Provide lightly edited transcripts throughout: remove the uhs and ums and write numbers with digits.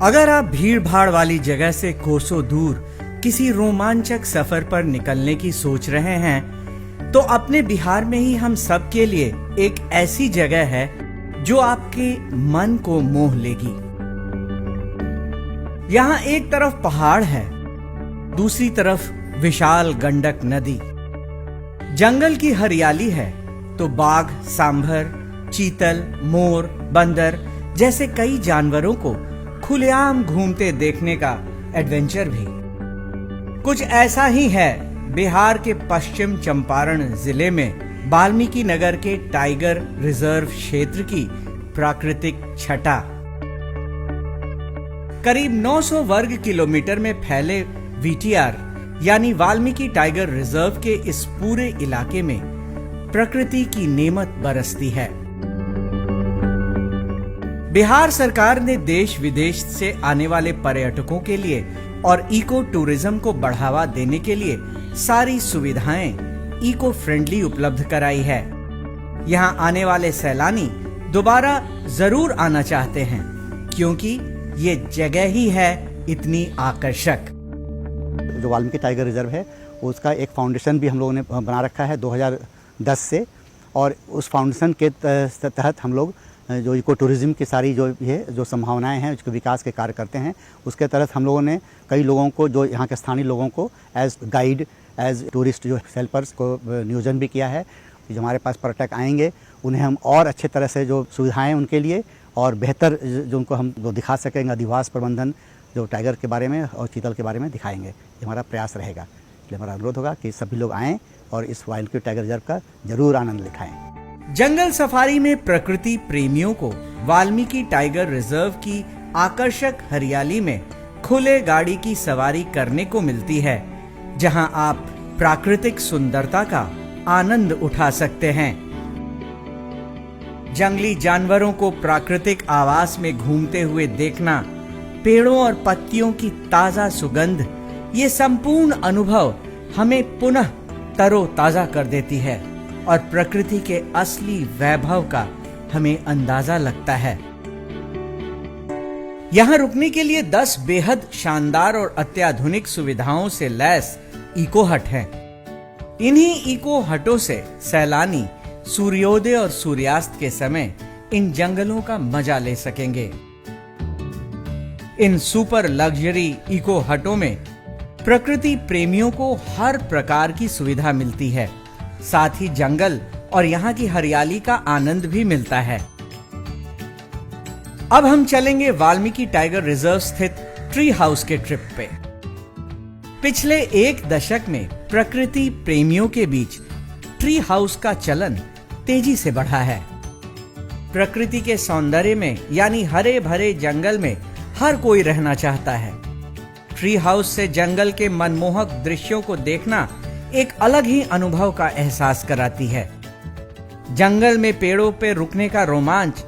अगर आप भीड़ भाड़ वाली जगह से कोसों दूर किसी रोमांचक सफर पर निकलने की सोच रहे हैं, तो अपने बिहार में ही हम सब के लिए एक ऐसी जगह है जो आपके मन को मोह लेगी। यहाँ एक तरफ पहाड़ है, दूसरी तरफ विशाल गंडक नदी। जंगल की हरियाली है तो बाघ, सांभर, चीतल, मोर, बंदर जैसे कई जानवरों को खुलेआम घूमते देखने का एडवेंचर भी। कुछ ऐसा ही है बिहार के पश्चिम चंपारण जिले में वाल्मीकि नगर के टाइगर रिजर्व क्षेत्र की प्राकृतिक छटा। करीब 900 वर्ग किलोमीटर में फैले वीटीआर यानी वाल्मीकि टाइगर रिजर्व के इस पूरे इलाके में प्रकृति की नेमत बरसती है। बिहार सरकार ने देश विदेश से आने वाले पर्यटकों के लिए और इको टूरिज्म को बढ़ावा देने के लिए सारी सुविधाएं इको फ्रेंडली उपलब्ध कराई है। यहाँ आने वाले सैलानी दोबारा जरूर आना चाहते हैं क्योंकि ये जगह ही है इतनी आकर्षक। जो वाल्मीकि टाइगर रिजर्व है उसका एक फाउंडेशन भी हम लोगों ने बना रखा है 2010 से, और उस फाउंडेशन के तहत हम लोग जो इको टूरिज्म की सारी जो संभावनाएं हैं उसके विकास के कार्य करते हैं। उसके तहत हम लोगों ने कई लोगों को, जो यहाँ के स्थानीय लोगों को एज गाइड, एज टूरिस्ट जो हेल्पर्स को नियोजन भी किया है। जो हमारे पास पर्यटक आएंगे उन्हें हम और अच्छे तरह से जो सुविधाएं उनके लिए और बेहतर जो उनको हम जो दिखा सकेंगे अधिवास प्रबंधन जो टाइगर के बारे में और चीतल के बारे में दिखाएंगे, ये हमारा प्रयास रहेगा। इसलिए हमारा अनुरोध होगा कि सभी लोग आएँ और इस वाल्मीकि टाइगर रिजर्व का जरूर आनंद लिखाएं। जंगल सफारी में प्रकृति प्रेमियों को वाल्मीकि टाइगर रिजर्व की आकर्षक हरियाली में खुले गाड़ी की सवारी करने को मिलती है, जहां आप प्राकृतिक सुंदरता का आनंद उठा सकते हैं। जंगली जानवरों को प्राकृतिक आवास में घूमते हुए देखना, पेड़ों और पत्तियों की ताजा सुगंध, ये संपूर्ण अनुभव हमें पुनः तरोताजा कर देती है और प्रकृति के असली वैभव का हमें अंदाजा लगता है। यहाँ रुकने के लिए 10 बेहद शानदार और अत्याधुनिक सुविधाओं से लैस इको हट हैं। इन्हीं इको हटों से सैलानी सूर्योदय और सूर्यास्त के समय इन जंगलों का मजा ले सकेंगे। इन सुपर लग्जरी इको हटों में प्रकृति प्रेमियों को हर प्रकार की सुविधा मिलती है, साथ ही जंगल और यहाँ की हरियाली का आनंद भी मिलता है। अब हम चलेंगे वाल्मीकि टाइगर रिजर्व स्थित ट्री हाउस के ट्रिप पे। पिछले एक दशक में प्रकृति प्रेमियों के बीच ट्री हाउस का चलन तेजी से बढ़ा है। प्रकृति के सौंदर्य में यानी हरे भरे जंगल में हर कोई रहना चाहता है। ट्री हाउस से जंगल के मनमोहक दृश्यों को देखना एक अलग ही अनुभव का एहसास कराती है। जंगल में पेड़ों पर रुकने का रोमांच,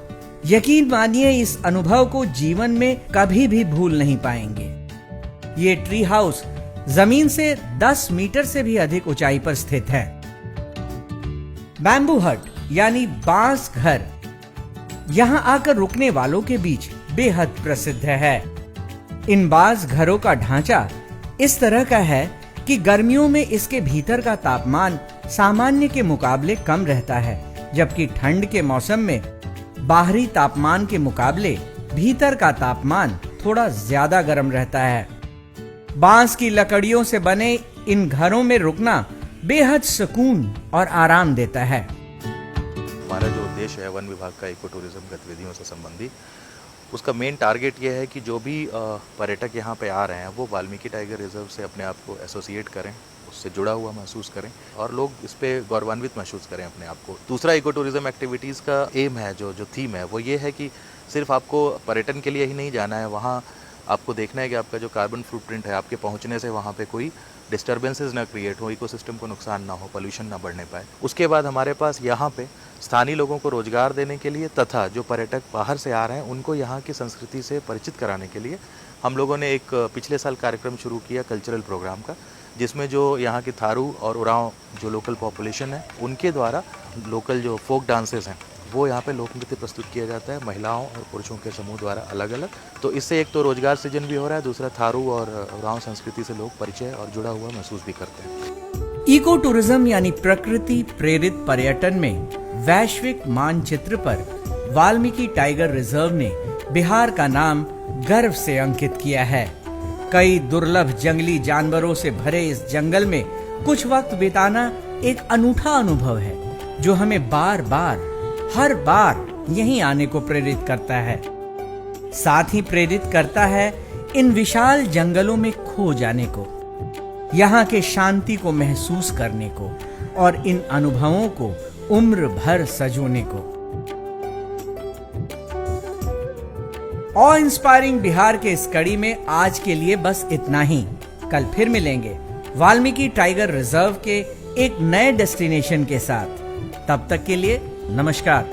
यकीन मानिए इस अनुभव को जीवन में कभी भी भूल नहीं पाएंगे। ये ट्री हाउस जमीन से 10 मीटर से भी अधिक ऊंचाई पर स्थित है। बैम्बू हट यानी बांस घर यहाँ आकर रुकने वालों के बीच बेहद प्रसिद्ध है। इन बांस घरों का ढांचा इस तरह का है कि गर्मियों में इसके भीतर का तापमान सामान्य के मुकाबले कम रहता है, जबकि ठंड के मौसम में बाहरी तापमान के मुकाबले भीतर का तापमान थोड़ा ज्यादा गर्म रहता है। बांस की लकड़ियों से बने इन घरों में रुकना बेहद सुकून और आराम देता है। हमारा जो उद्देश्य है वन विभाग का इको टूरिज्म गतिविधियों से संबंधी, उसका मेन टारगेट ये है कि जो भी पर्यटक यहाँ पे आ रहे हैं वो वाल्मीकि टाइगर रिजर्व से अपने आप को एसोसिएट करें, उससे जुड़ा हुआ महसूस करें और लोग इस पे गौरवान्वित महसूस करें अपने आप को। दूसरा इको टूरिज्म एक्टिविटीज़ का एम है, जो थीम है वो ये है कि सिर्फ आपको पर्यटन के लिए ही नहीं जाना है, वहाँ आपको देखना है कि आपका जो कार्बन फुटप्रिंट है, आपके पहुँचने से वहाँ पे कोई डिस्टर्बेंसेस ना क्रिएट हो, इकोसिस्टम को नुकसान ना हो, पोल्यूशन ना बढ़ने पाए। उसके बाद हमारे पास यहाँ पे स्थानीय लोगों को रोजगार देने के लिए तथा जो पर्यटक बाहर से आ रहे हैं उनको यहाँ की संस्कृति से परिचित कराने के लिए हम लोगों ने एक पिछले साल कार्यक्रम शुरू किया कल्चरल प्रोग्राम का, जिसमें जो यहाँ की थारू और उरांव जो लोकल पॉपुलेशन है उनके द्वारा लोकल जो फोक डांसेस हैं वो यहाँ पे लोक नृत्य प्रस्तुत किया जाता है महिलाओं और पुरुषों के समूह द्वारा अलग अलग। तो इससे एक तो रोजगार सृजन भी हो रहा है, दूसरा थारू और उरांव संस्कृति से लोग परिचय और जुड़ा हुआ महसूस भी करते हैं। इको टूरिज्म यानी प्रकृति प्रेरित पर्यटन में वैश्विक मानचित्र पर वाल्मीकि टाइगर रिजर्व ने बिहार का नाम गर्व से अंकित किया है। कई दुर्लभ जंगली जानवरों से भरे इस जंगल में कुछ वक्त बिताना एक अनूठा अनुभव है जो हमें बार बार हर बार यहीं आने को प्रेरित करता है। साथ ही प्रेरित करता है इन विशाल जंगलों में खो जाने को, यहाँ के शांति को महसूस करने को और इन अनुभवों को उम्र भर सजोने को। ऑ इंस्पायरिंग बिहार के इस कड़ी में आज के लिए बस इतना ही। कल फिर मिलेंगे वाल्मीकि टाइगर रिजर्व के एक नए डेस्टिनेशन के साथ। तब तक के लिए नमस्कार।